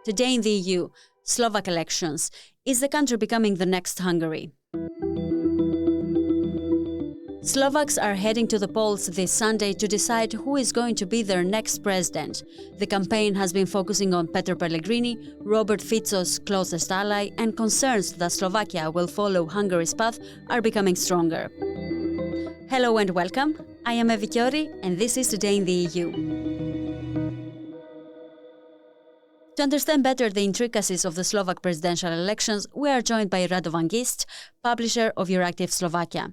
Today in the EU, Slovak elections. Is the country becoming the next Hungary? Slovaks are heading to the polls this Sunday to decide who is going to be their next president. The campaign has been focusing on Pellegrini, Robert Fico's closest ally, and concerns that Slovakia will follow Hungary's path are becoming stronger. Hello and welcome. I am Evi Chiori, and this is Today in the EU. To understand better the intricacies of the Slovak presidential elections, we are joined by Radovan Geist, publisher of Euractiv Slovakia.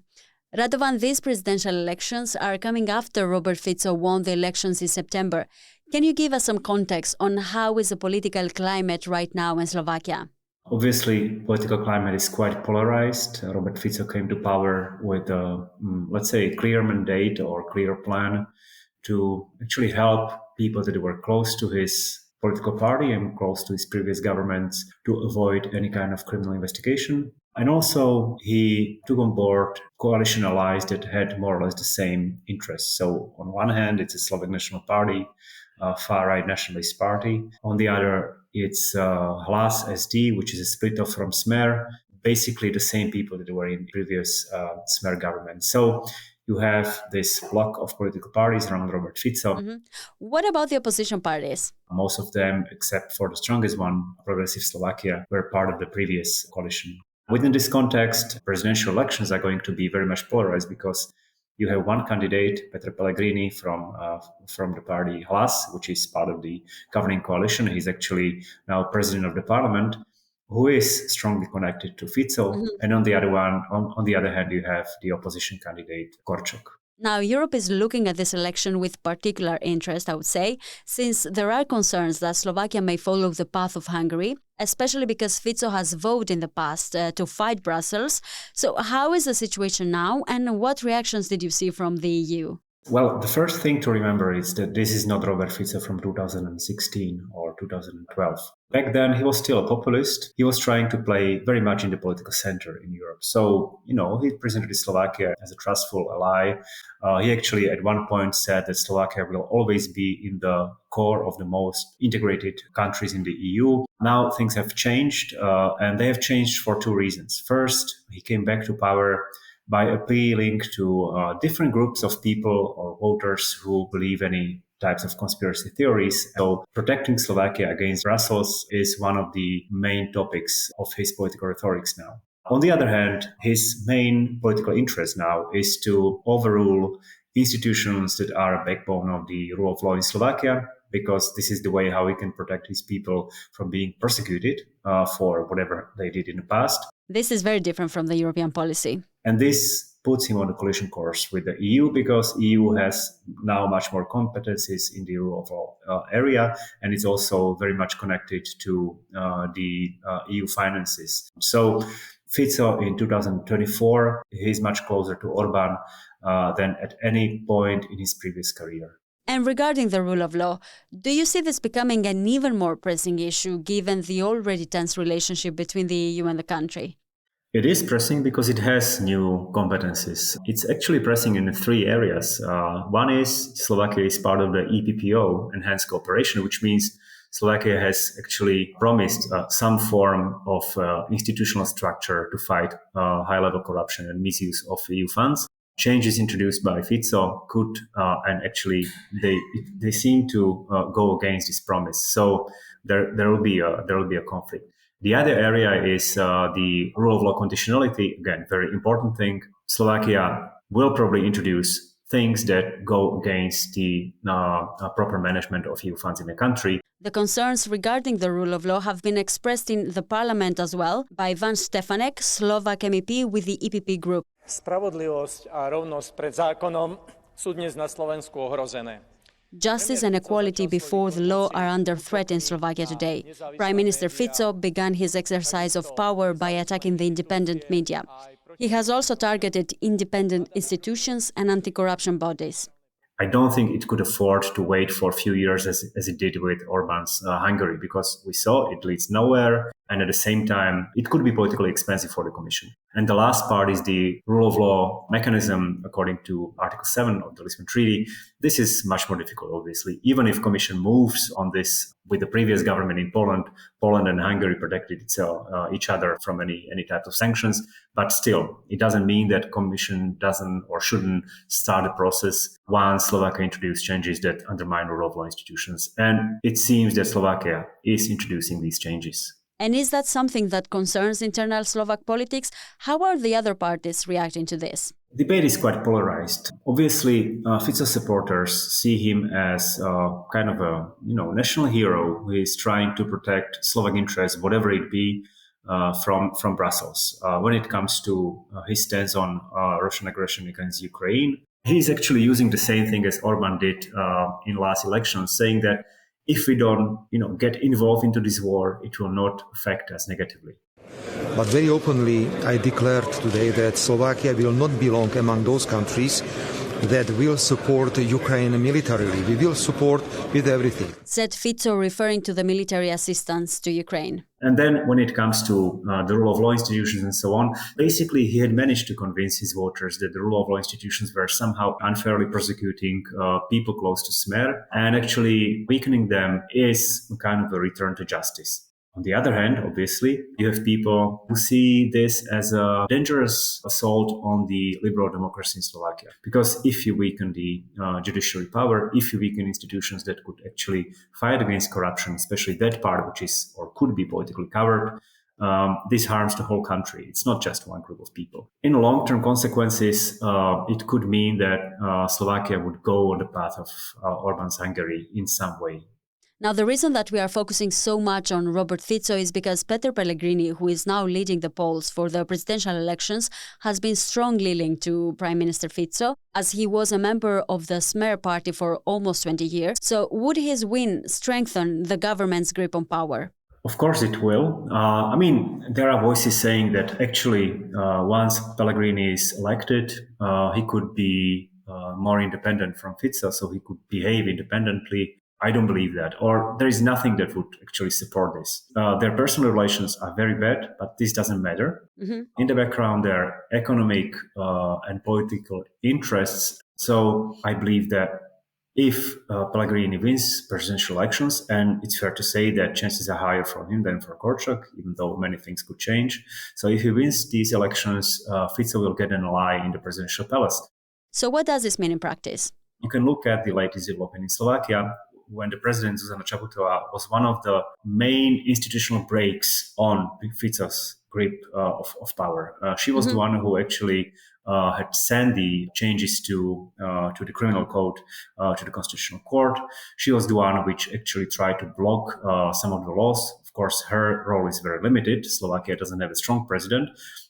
Radovan, these presidential elections are coming after Robert Fico won the elections in September. Can you give us some context on how is the political climate right now in Slovakia? Obviously, political climate is quite polarized. Robert Fico came to power with a, clear mandate or clear plan to actually help people that were close to his political party and close to his previous governments to avoid any kind of criminal investigation. And also, he took on board coalition allies that had more or less the same interests. So, on one hand, it's a Slovak National Party, far-right nationalist party. On the other, it's Hlas SD, which is a split off from Smer, basically the same people that were in previous Smer government. So, you have this block of political parties around Robert Fico. Mm-hmm. What about the opposition parties? Most of them, except for the strongest one, Progressive Slovakia, were part of the previous coalition. Within this context, presidential elections are going to be very much polarized because you have one candidate, Pellegrini, from the party Hlas, which is part of the governing coalition. He's actually now president of the parliament, who is strongly connected to Fico. Mm-hmm. And on the other hand, you have the opposition candidate, Korčok. Now, Europe is looking at this election with particular interest, I would say, since there are concerns that Slovakia may follow the path of Hungary, especially because Fico has voted in the past to fight Brussels. So how is the situation now, and what reactions did you see from the EU? Well, the first thing to remember is that this is not Robert Fico from 2016 or 2012. Back then, he was still a populist. He was trying to play very much in the political center in Europe. So, he presented Slovakia as a trustful ally. He actually at one point said that Slovakia will always be in the core of the most integrated countries in the EU. Now things have changed, and they have changed for two reasons. First, he came back to power by appealing to different groups of people or voters who believe any types of conspiracy theories. So protecting Slovakia against Brussels is one of the main topics of his political rhetorics now. On the other hand, his main political interest now is to overrule institutions that are a backbone of the rule of law in Slovakia, because this is the way how he can protect his people from being persecuted for whatever they did in the past. This is very different from the European policy. And this puts him on a collision course with the EU, because EU has now much more competencies in the rule of law area, and it's also very much connected to the EU finances. So Fico in 2024, he's much closer to Orban than at any point in his previous career. And regarding the rule of law, do you see this becoming an even more pressing issue given the already tense relationship between the EU and the country? It is pressing because it has new competencies. It's actually pressing in three areas. One is Slovakia is part of the EPPO, Enhanced Cooperation, which means Slovakia has actually promised some form of institutional structure to fight high-level corruption and misuse of EU funds. Changes introduced by Fico could, and actually they seem to go against this promise. So there will be a conflict. The other area is the rule of law conditionality. Again, very important thing. Slovakia will probably introduce things that go against the proper management of EU funds in the country. The concerns regarding the rule of law have been expressed in the parliament as well by Ivan Štefanek, Slovak MEP with the EPP group. Spravodlivosť a rovnosť pred zákonom sú dnes na Slovensku ohrozené. Justice and equality before the law are under threat in Slovakia today. Prime Minister Fico began his exercise of power by attacking the independent media. He has also targeted independent institutions and anti-corruption bodies. I don't think it could afford to wait for a few years as it did with Orban's Hungary, because we saw it leads nowhere. And at the same time, it could be politically expensive for the Commission. And the last part is the rule of law mechanism according to Article 7 of the Lisbon Treaty. This is much more difficult, obviously. Even if Commission moves on this with the previous government in Poland, Poland and Hungary protected each other from any type of sanctions. But still, it doesn't mean that Commission doesn't or shouldn't start the process once Slovakia introduces changes that undermine rule of law institutions. And it seems that Slovakia is introducing these changes. And is that something that concerns internal Slovak politics? How are the other parties reacting to this? Debate is quite polarized. Obviously, Fico supporters see him as kind of a national hero who is trying to protect Slovak interests, whatever it be, from Brussels. When it comes to his stance on Russian aggression against Ukraine, he's actually using the same thing as Orban did in last elections, saying that if we don't, get involved into this war, it will not affect us negatively. But very openly, I declared today that Slovakia will not belong among those countries that will support Ukraine militarily. We will support with everything. Said Fico, referring to the military assistance to Ukraine. And then when it comes to the rule of law institutions and so on, basically he had managed to convince his voters that the rule of law institutions were somehow unfairly prosecuting people close to Smer, and actually weakening them is kind of a return to justice. On the other hand, obviously, you have people who see this as a dangerous assault on the liberal democracy in Slovakia. Because if you weaken the judiciary power, if you weaken institutions that could actually fight against corruption, especially that part which is or could be politically covered, this harms the whole country. It's not just one group of people. In long-term consequences, it could mean that Slovakia would go on the path of Orban's Hungary in some way. Now, the reason that we are focusing so much on Robert Fico is because Peter Pellegrini, who is now leading the polls for the presidential elections, has been strongly linked to Prime Minister Fico, as he was a member of the Smer party for almost 20 years. So would his win strengthen the government's grip on power? Of course it will. There are voices saying that actually once Pellegrini is elected, he could be more independent from Fico, so he could behave independently. I don't believe that, or there is nothing that would actually support this. Their personal relations are very bad, but this doesn't matter. Mm-hmm. In the background, there are economic and political interests. So I believe that if Pellegrini wins presidential elections, and it's fair to say that chances are higher for him than for Korczak, even though many things could change. So if he wins these elections, Fico will get an ally in the presidential palace. So what does this mean in practice? You can look at the latest development in Slovakia, when the president, Zuzana Chaputa, was one of the main institutional breaks on Fico's grip of power. She was the one who actually had sent the changes to the criminal code to the constitutional court. She was the one which actually tried to block some of the laws. Of course, her role is very limited. Slovakia doesn't have a strong president,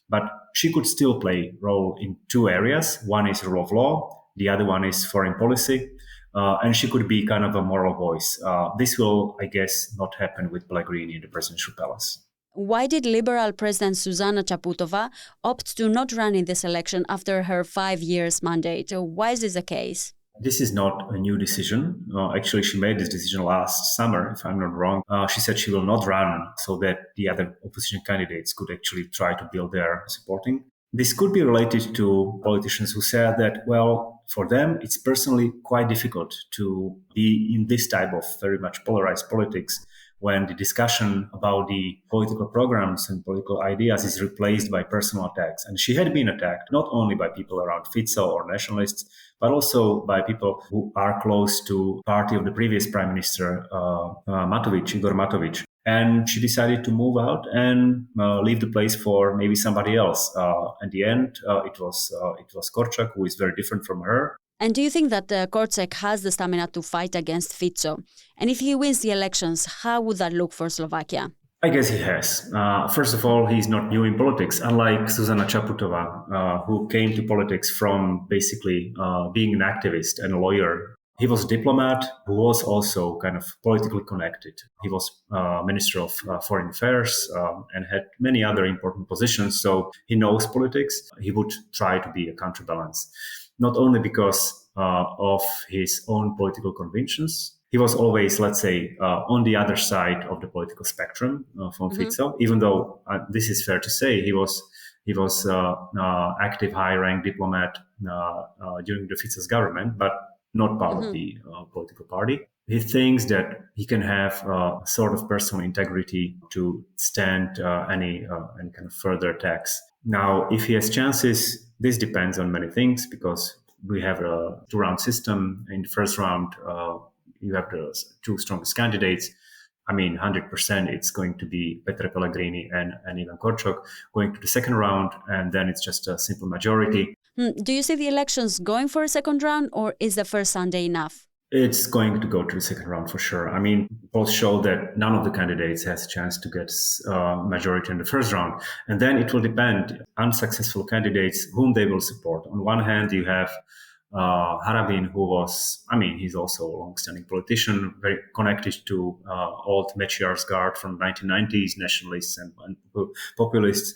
but she could still play a role in two areas. One is rule of law. The other one is foreign policy. And she could be kind of a moral voice. This will, I guess, not happen with Pellegrini in the presidential palace. Why did Liberal President Zuzana Chaputova opt to not run in this election after her 5 years mandate? Why is this the case? This is not a new decision. Actually, she made this decision last summer, if I'm not wrong. She said she will not run so that the other opposition candidates could actually try to build their supporting. This could be related to politicians who said that, well, for them, it's personally quite difficult to be in this type of very much polarized politics when the discussion about the political programs and political ideas is replaced by personal attacks. And she had been attacked not only by people around Fico or nationalists, but also by people who are close to the party of the previous prime minister, Igor Matovic. And she decided to move out and leave the place for maybe somebody else. In the end, it was Korczak, who is very different from her. And do you think that Korczak has the stamina to fight against Fico? And if he wins the elections, how would that look for Slovakia? I guess he has. First of all, he's not new in politics, unlike Zuzana Chaputova, who came to politics from basically being an activist and a lawyer. He was a diplomat who was also kind of politically connected. He was Minister of Foreign Affairs and had many other important positions. So he knows politics. He would try to be a counterbalance, not only because of his own political convictions. He was always, let's say, on the other side of the political spectrum from Fico, even though this is fair to say, he was He was active high-rank diplomat during the Fico's government, but not part of the political party. He thinks that he can have sort of personal integrity to stand any kind of further attacks. Now, if he has chances, this depends on many things because we have a two-round system. In the first round, you have the two strongest candidates. I mean, 100% it's going to be Petr Pellegrini and Ivan Korčok. Going to the second round, and then it's just a simple majority. Do you see the elections going for a second round, or is the first Sunday enough? It's going to go to the second round for sure. I mean, polls show that none of the candidates has a chance to get majority in the first round. And then it will depend on unsuccessful candidates whom they will support. On one hand, you have Harabin, he's also a long-standing politician, very connected to old Mečiar's guard from 1990s, nationalists and populists.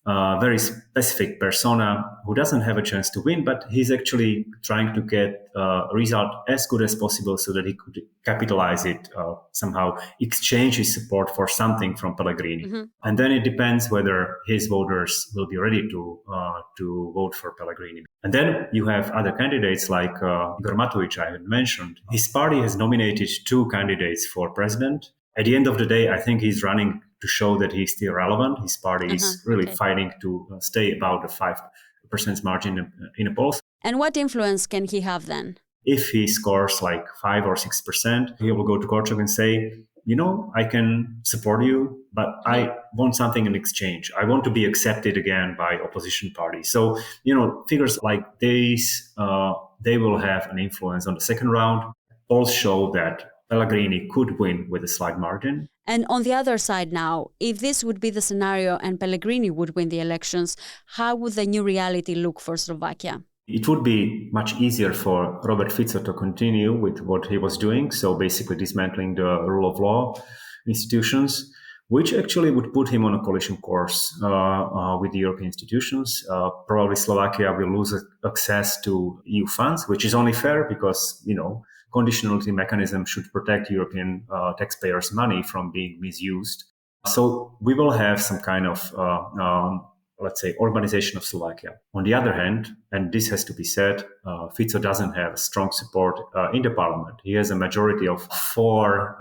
Very specific persona who doesn't have a chance to win, but he's actually trying to get a result as good as possible so that he could capitalize it, somehow exchange his support for something from Pellegrini. And then it depends whether his voters will be ready to vote for Pellegrini. And then you have other candidates like Igor Matović, I had mentioned. His party has nominated two candidates for president. At the end of the day, I think he's running to show that he's still relevant. His party is really fighting to stay about the 5% margin in the polls. And what influence can he have then? If he scores like 5 or 6%, he will go to Korčok and say, I can support you, but I want something in exchange. I want to be accepted again by opposition parties. So, figures like these, they will have an influence on the second round. Polls show that Pellegrini could win with a slight margin. And on the other side now, if this would be the scenario and Pellegrini would win the elections, how would the new reality look for Slovakia? It would be much easier for Robert Fico to continue with what he was doing, so basically dismantling the rule of law institutions, which actually would put him on a collision course with the European institutions. Probably Slovakia will lose access to EU funds, which is only fair because, conditionality mechanism should protect European taxpayers' money from being misused. So we will have some kind of, urbanization of Slovakia. On the other hand, and this has to be said, Fico doesn't have strong support in the parliament. He has a majority of 4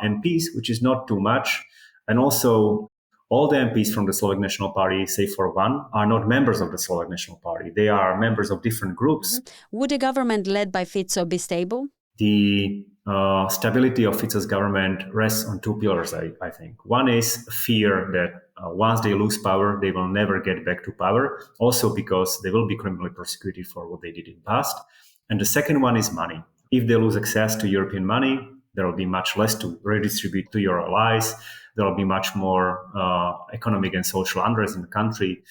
MPs, which is not too much. And also, all the MPs from the Slovak National Party, save for one, are not members of the Slovak National Party. They are members of different groups. Would a government led by Fico be stable? The stability of Fico's government rests on 2 pillars, I think. One is fear that once they lose power, they will never get back to power, also because they will be criminally prosecuted for what they did in the past. And the second one is money. If they lose access to European money, there will be much less to redistribute to your allies. There will be much more economic and social unrest in the country.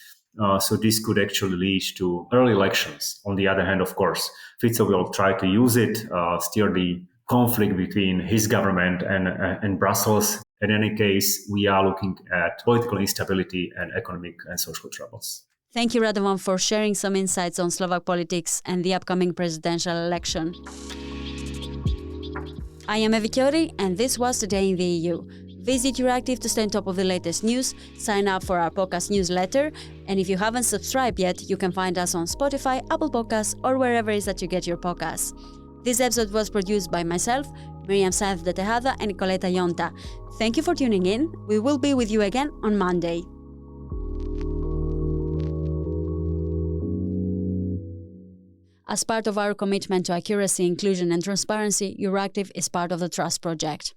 So this could actually lead to early elections. On the other hand, of course, Fico will try to use it, steer the conflict between his government and Brussels. In any case, we are looking at political instability and economic and social troubles. Thank you, Radovan, for sharing some insights on Slovak politics and the upcoming presidential election. I am Evi Kiori, and this was Today in the EU. Visit Euractiv to stay on top of the latest news, sign up for our podcast newsletter, and if you haven't subscribed yet, you can find us on Spotify, Apple Podcasts, or wherever it is that you get your podcasts. This episode was produced by myself, Miriam Saenz de Tejada, and Nicoleta Yonta. Thank you for tuning in. We will be with you again on Monday. As part of our commitment to accuracy, inclusion, and transparency, Euractiv is part of the Trust Project.